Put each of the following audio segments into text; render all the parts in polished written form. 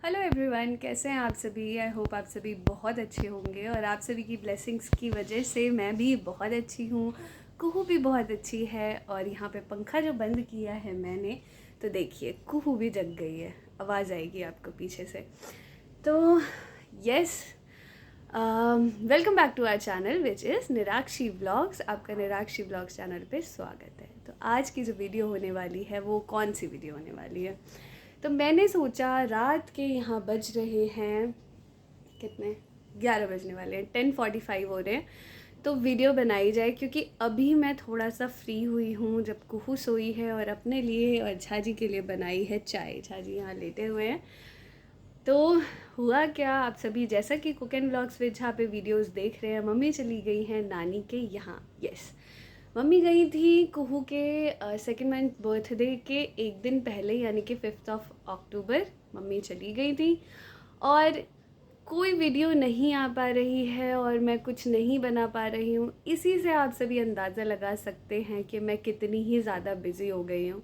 Hello everyone, कैसे हैं आप सभी। आई होप आप सभी बहुत अच्छे होंगे और आप सभी की ब्लेसिंग्स की वजह से मैं भी बहुत अच्छी हूँ। कुहू भी बहुत अच्छी है और यहाँ पे पंखा जो बंद किया है मैंने, तो देखिए कुहू भी जग गई है। आवाज़ आएगी आपको पीछे से। तो yes, welcome back to our channel which is Nirakshi vlogs. आपका निराक्षी व्लॉग्स चैनल पे स्वागत है। तो आज की जो वीडियो होने वाली है वो कौन सी वीडियो होने वाली है, तो मैंने सोचा रात के यहाँ बज रहे हैं कितने, 11 बजने वाले हैं, 10:45 हो रहे हैं, तो वीडियो बनाई जाए क्योंकि अभी मैं थोड़ा सा फ्री हुई हूँ जब कुहू सोई है और अपने लिए और झाजी के लिए बनाई है चाय। झाजी यहाँ लेटे हुए हैं। तो हुआ क्या, आप सभी जैसा कि कुक एंड व्लॉग्स विद जहाँ पे वीडियोस देख रहे हैं, मम्मी चली गई हैं नानी के यहाँ। यस, मम्मी गई थी कुहू के सेकेंड मंथ बर्थडे के एक दिन पहले, यानी कि 5 अक्टूबर मम्मी चली गई थी। और कोई वीडियो नहीं आ पा रही है और मैं कुछ नहीं बना पा रही हूँ। इसी से आप सभी अंदाज़ा लगा सकते हैं कि मैं कितनी ही ज़्यादा बिज़ी हो गई हूँ।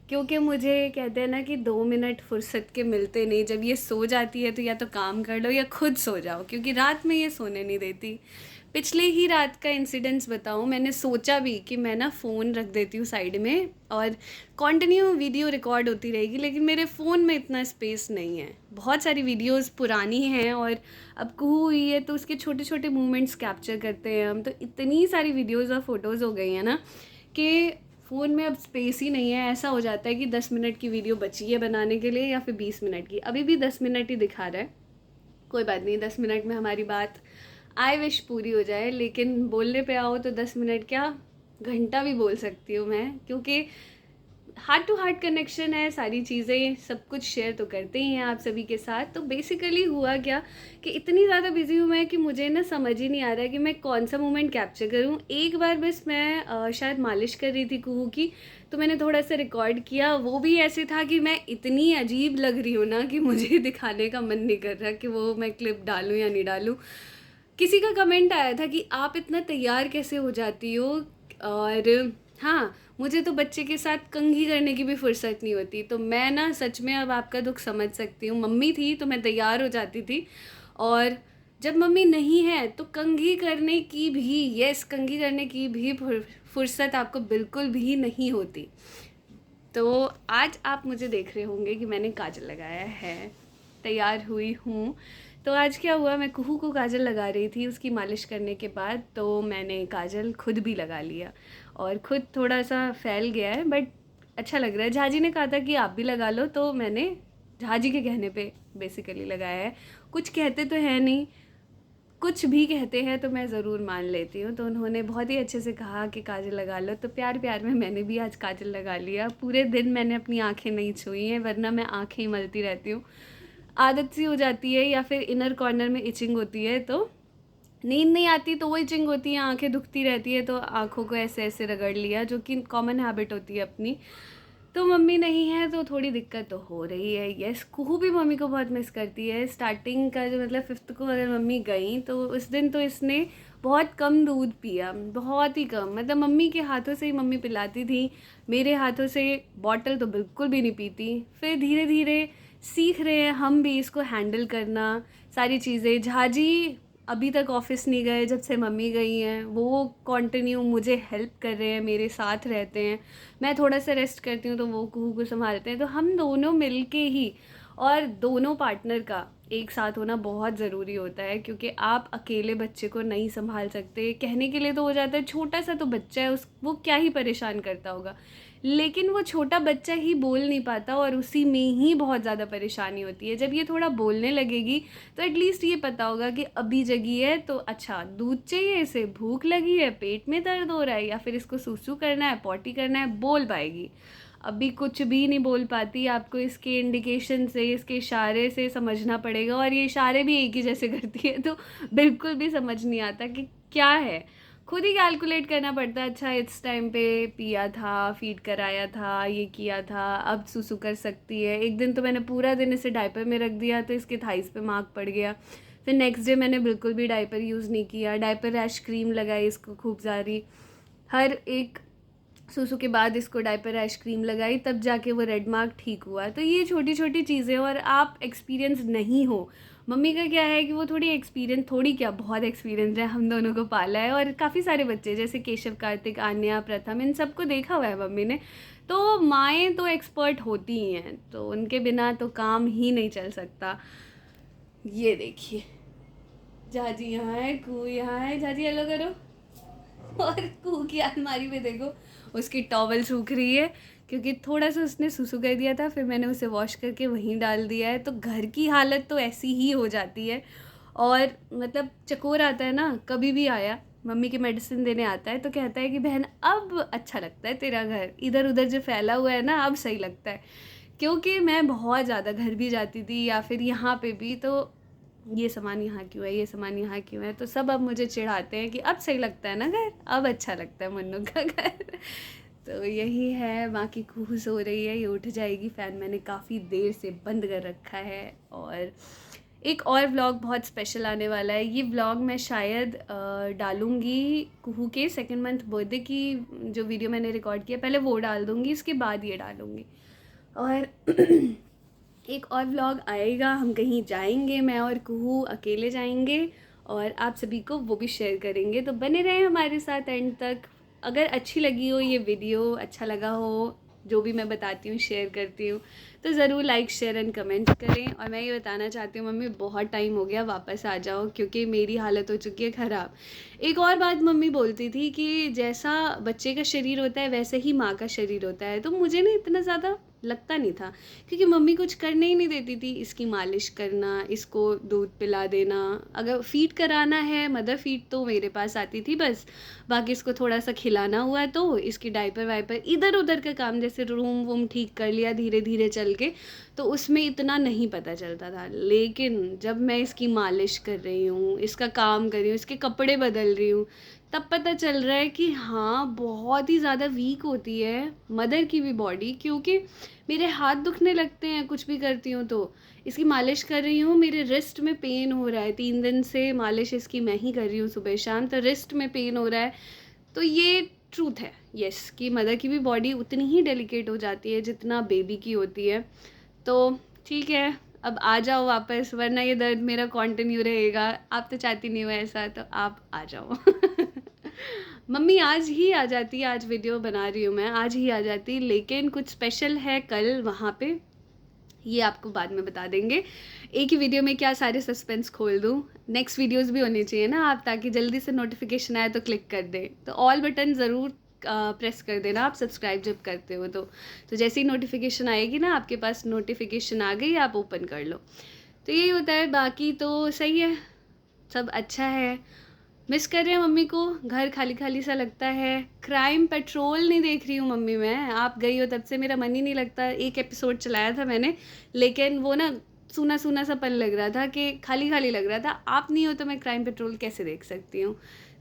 क्योंकि मुझे कहते हैं ना कि 2 मिनट फुर्सत के मिलते नहीं। जब ये सो जाती है तो या तो काम कर लो या खुद सो जाओ, क्योंकि रात में ये सोने नहीं देती। पिछले ही रात का इंसिडेंट्स बताऊं, मैंने सोचा भी कि मैं ना फ़ोन रख देती हूँ साइड में और कंटिन्यू वीडियो रिकॉर्ड होती रहेगी, लेकिन मेरे फ़ोन में इतना स्पेस नहीं है। बहुत सारी वीडियोस पुरानी हैं और अब कुहू हुई है तो उसके छोटे छोटे मूवमेंट्स कैप्चर करते हैं हम। तो इतनी सारी वीडियोज़ और फोटोज़ हो गई हैं ना कि फ़ोन में अब स्पेस ही नहीं है। ऐसा हो जाता है कि 10 मिनट की वीडियो बची है बनाने के लिए या फिर 20 मिनट की। अभी भी 10 मिनट ही दिखा रहा है। कोई बात नहीं, 10 मिनट में हमारी बात आई विश पूरी हो जाए। लेकिन बोलने पे आओ तो 10 मिनट क्या, घंटा भी बोल सकती हूँ मैं, क्योंकि हार्ट टू हार्ट कनेक्शन है। सारी चीज़ें सब कुछ शेयर तो करते ही हैं आप सभी के साथ। तो बेसिकली हुआ क्या कि इतनी ज़्यादा बिजी हूँ मैं कि मुझे ना समझ ही नहीं आ रहा है कि मैं कौन सा मोमेंट कैप्चर करूँ। एक बार बस मैं शायद मालिश कर रही थी कुहू की, तो मैंने थोड़ा सा रिकॉर्ड किया। वो भी ऐसे था कि मैं इतनी अजीब लग रही हूँ ना कि मुझे दिखाने का मन नहीं कर रहा कि वो मैं क्लिप डालूँ या नहीं डालूँ। किसी का कमेंट आया था कि आप इतना तैयार कैसे हो जाती हो। और हाँ, मुझे तो बच्चे के साथ कंघी करने की भी फुर्सत नहीं होती। तो मैं ना सच में अब आपका दुख समझ सकती हूँ। मम्मी थी तो मैं तैयार हो जाती थी, और जब मम्मी नहीं है तो कंघी करने की भी, यस, कंघी करने की भी फुर्सत आपको बिल्कुल भी नहीं होती। तो आज आप मुझे देख रहे होंगे कि मैंने काजल लगाया है, तैयार हुई हूँ। तो आज क्या हुआ, मैं कुहू को काजल लगा रही थी उसकी मालिश करने के बाद, तो मैंने काजल खुद भी लगा लिया और खुद थोड़ा सा फैल गया है, बट अच्छा लग रहा है। झाजी ने कहा था कि आप भी लगा लो, तो मैंने झाजी के कहने पे बेसिकली लगाया है। कुछ कहते तो है नहीं, कुछ भी कहते हैं तो मैं ज़रूर मान लेती हूँ। तो उन्होंने बहुत ही अच्छे से कहा कि काजल लगा लो, तो प्यार प्यार में मैंने भी आज काजल लगा लिया। पूरे दिन मैंने अपनी आंखें नहीं छुई हैं, वरना मैं आंखें ही मलती रहती हूँ। आदत सी हो जाती है, या फिर इनर कॉर्नर में इचिंग होती है, तो नींद नहीं आती तो वो इचिंग होती है, आंखें दुखती रहती है तो आंखों को ऐसे ऐसे रगड़ लिया, जो कि कॉमन हैबिट होती है अपनी। तो मम्मी नहीं है तो थोड़ी दिक्कत तो हो रही है। यस, कुहू भी मम्मी को बहुत मिस करती है। स्टार्टिंग का जो मतलब 5th को अगर मम्मी गई तो उस दिन तो इसने बहुत कम दूध पिया, बहुत ही कम। मतलब मम्मी के हाथों से ही मम्मी पिलाती थी, मेरे हाथों से बॉटल तो बिल्कुल भी नहीं पीती। फिर धीरे धीरे सीख रहे हैं हम भी इसको हैंडल करना, सारी चीज़ें। झाजी अभी तक ऑफिस नहीं गए जब से मम्मी गई हैं, वो कंटिन्यू मुझे हेल्प कर रहे हैं, मेरे साथ रहते हैं। मैं थोड़ा सा रेस्ट करती हूँ तो वो कुहू को संभालते हैं। तो हम दोनों मिलके ही, और दोनों पार्टनर का एक साथ होना बहुत ज़रूरी होता है, क्योंकि आप अकेले बच्चे को नहीं संभाल सकते। कहने के लिए तो हो जाता है, छोटा सा तो बच्चा है, उस वो क्या ही परेशान करता होगा, लेकिन वो छोटा बच्चा ही बोल नहीं पाता और उसी में ही बहुत ज़्यादा परेशानी होती है। जब ये थोड़ा बोलने लगेगी तो एटलीस्ट ये पता होगा कि अभी जगी है तो अच्छा दूध चाहिए, इसे भूख लगी है, पेट में दर्द हो रहा है, या फिर इसको सूसू करना है, पॉटी करना है, बोल पाएगी। अभी कुछ भी नहीं बोल पाती। आपको इसके इंडिकेशन से, इसके इशारे से समझना पड़ेगा, और ये इशारे भी एक ही जैसे करती है तो बिल्कुल भी समझ नहीं आता कि क्या है। खुद ही कैलकुलेट करना पड़ता है। अच्छा, इस टाइम पे पिया था, फीड कराया था, ये किया था, अब सुसु कर सकती है। एक दिन तो मैंने पूरा दिन इसे डायपर में रख दिया तो इसके थाइस पे मार्क पड़ गया। फिर नेक्स्ट डे मैंने बिल्कुल भी डायपर यूज़ नहीं किया, डायपर रैश क्रीम लगाई इसको खूब सारी। हर एक सुसु के बाद इसको डायपर आइसक्रीम लगाई, तब जाके वो रेड मार्क ठीक हुआ। तो ये छोटी छोटी चीज़ें, और आप एक्सपीरियंस नहीं हो। मम्मी का क्या है कि वो थोड़ी एक्सपीरियंस, थोड़ी क्या बहुत एक्सपीरियंस है, हम दोनों को पाला है। और काफ़ी सारे बच्चे जैसे केशव, कार्तिक, आन्या, प्रथम, इन सबको देखा हुआ है मम्मी ने। तो माएँ तो एक्सपर्ट होती ही हैं, तो उनके बिना तो काम ही नहीं चल सकता। ये देखिए, जाजी यहाँ है, कू यहाँ है। जाजी हेलो करो। और कू की अलमारी में देखो, उसकी टॉवल सूख रही है क्योंकि थोड़ा सा उसने सुसु कर दिया था, फिर मैंने उसे वॉश करके वहीं डाल दिया है। तो घर की हालत तो ऐसी ही हो जाती है। और मतलब चकोर आता है ना, कभी भी आया, मम्मी की मेडिसिन देने आता है तो कहता है कि बहन अब अच्छा लगता है तेरा घर, इधर उधर जो फैला हुआ है ना अब सही लगता है। क्योंकि मैं बहुत ज़्यादा घर भी जाती थी या फिर यहाँ पे भी, तो ये सामान यहाँ क्यों है, ये सामान यहाँ क्यों है, तो सब अब मुझे चिढ़ाते हैं कि अब सही लगता है ना घर, अब अच्छा लगता है मन्नू का घर। तो यही है। बाकी खुश हो रही है, ये उठ जाएगी। फ़ैन मैंने काफ़ी देर से बंद कर रखा है। और एक और व्लॉग बहुत स्पेशल आने वाला है। ये व्लॉग मैं शायद डालूँगी कुहू के 2nd मंथ बर्थडे की जो वीडियो मैंने रिकॉर्ड किया, पहले वो डाल दूँगी, इसके बाद ये डालूँगी। और एक और व्लॉग आएगा, हम कहीं जाएंगे, मैं और कुहू अकेले जाएंगे, और आप सभी को वो भी शेयर करेंगे। तो बने रहें हमारे साथ एंड तक। अगर अच्छी लगी हो ये वीडियो, अच्छा लगा हो जो भी मैं बताती हूँ, शेयर करती हूँ, तो ज़रूर लाइक, शेयर एंड कमेंट करें। और मैं ये बताना चाहती हूँ मम्मी, बहुत टाइम हो गया, वापस आ जाओ क्योंकि मेरी हालत हो चुकी है ख़राब। एक और बात मम्मी बोलती थी कि जैसा बच्चे का शरीर होता है वैसे ही माँ का शरीर होता है। तो मुझे ना इतना ज़्यादा लगता नहीं था, क्योंकि मम्मी कुछ करने ही नहीं देती थी। इसकी मालिश करना, इसको दूध पिला देना, अगर फीड कराना है मदर फीड तो मेरे पास आती थी बस। बाकी इसको थोड़ा सा खिलाना हुआ तो इसकी डायपर वाइपर, इधर उधर का काम, जैसे रूम वूम ठीक कर लिया धीरे धीरे चल के, तो उसमें इतना नहीं पता चलता था। लेकिन जब मैं इसकी मालिश कर रही हूँ, इसका काम कर रही हूँ, इसके कपड़े बदल रही हूँ, तब पता चल रहा है कि हाँ बहुत ही ज़्यादा वीक होती है मदर की भी बॉडी। क्योंकि मेरे हाथ दुखने लगते हैं कुछ भी करती हूँ तो। इसकी मालिश कर रही हूँ, मेरे रिस्ट में पेन हो रहा है, 3 दिन से मालिश इसकी मैं ही कर रही हूँ सुबह शाम, तो रिस्ट में पेन हो रहा है। तो ये ट्रूथ है यस, कि मदर की भी बॉडी उतनी ही डेलिकेट हो जाती है जितना बेबी की होती है। तो ठीक है, अब आ जाओ वापस, वरना ये दर्द मेरा कंटिन्यू रहेगा। आप तो चाहती नहीं हो ऐसा, तो आप आ जाओ। मम्मी आज ही आ जाती, आज वीडियो बना रही हूँ मैं, आज ही आ जाती, लेकिन कुछ स्पेशल है कल वहाँ पे, ये आपको बाद में बता देंगे। एक ही वीडियो में क्या सारे सस्पेंस खोल दूँ, नेक्स्ट वीडियोस भी होनी चाहिए ना आप, ताकि जल्दी से नोटिफिकेशन आए तो क्लिक कर दें। तो ऑल बटन ज़रूर प्रेस कर देना आप सब्सक्राइब जब करते हो तो जैसे ही नोटिफिकेशन आएगी ना, आपके पास नोटिफिकेशन आ गई, आप ओपन कर लो। तो यही होता है, बाकी तो सही है, सब अच्छा है। मिस कर रहे हैं मम्मी को, घर खाली खाली सा लगता है। क्राइम पेट्रोल नहीं देख रही हूँ मम्मी मैं, आप गई हो तब से मेरा मन ही नहीं लगता। एक एपिसोड चलाया था मैंने, लेकिन वो ना सूना सूना सा पल लग रहा था, कि खाली खाली लग रहा था। आप नहीं हो तो मैं क्राइम पेट्रोल कैसे देख सकती हूँ।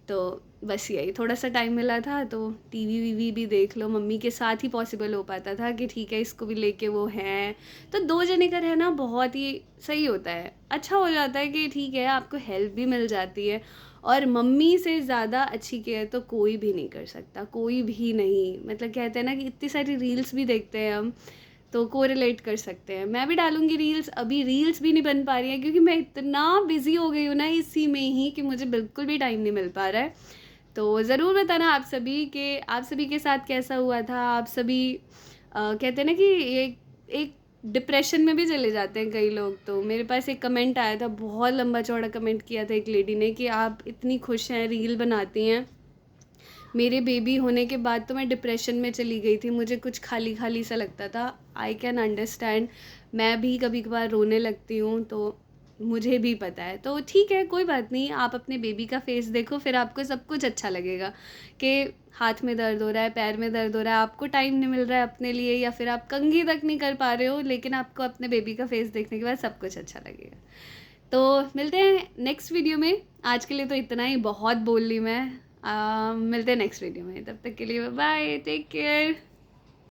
तो बस यही, थोड़ा सा टाइम मिला था तो टीवी वीवी भी देख लो, मम्मी के साथ ही पॉसिबल हो पाता था कि ठीक है इसको भी लेके वो है। तो 2 जने का रहना बहुत ही सही होता है, अच्छा हो जाता है कि ठीक है आपको हेल्प भी मिल जाती है। और मम्मी से ज़्यादा अच्छी केयर तो कोई भी नहीं कर सकता, कोई भी नहीं। मतलब कहते हैं ना कि इतनी सारी रील्स भी देखते हैं हम, तो कोरिलेट कर सकते हैं। मैं भी डालूंगी रील्स, अभी रील्स भी नहीं बन पा रही हैं क्योंकि मैं इतना बिजी हो गई हूँ ना इसी में ही, कि मुझे बिल्कुल भी टाइम नहीं मिल पा रहा है। तो ज़रूर बताना आप सभी के, आप सभी के साथ कैसा हुआ था। आप सभी कहते हैं ना कि एक डिप्रेशन में भी चले जाते हैं कई लोग। तो मेरे पास एक कमेंट आया था, बहुत लंबा चौड़ा कमेंट किया था एक लेडी ने, कि आप इतनी खुश हैं, रील बनाती हैं, मेरे बेबी होने के बाद तो मैं डिप्रेशन में चली गई थी, मुझे कुछ खाली खाली सा लगता था। आई कैन अंडरस्टैंड, मैं भी कभी कभार रोने लगती हूँ, तो मुझे भी पता है। तो ठीक है, कोई बात नहीं, आप अपने बेबी का फेस देखो, फिर आपको सब कुछ अच्छा लगेगा। कि हाथ में दर्द हो रहा है, पैर में दर्द हो रहा है, आपको टाइम नहीं मिल रहा है अपने लिए, या फिर आप कंघी तक नहीं कर पा रहे हो, लेकिन आपको अपने बेबी का फेस देखने के बाद सब कुछ अच्छा लगेगा। तो मिलते हैं नेक्स्ट वीडियो में, आज के लिए तो इतना ही, बहुत बोल ली मैं। मिलते हैं नेक्स्ट वीडियो में, तब तक के लिए बाय, टेक केयर।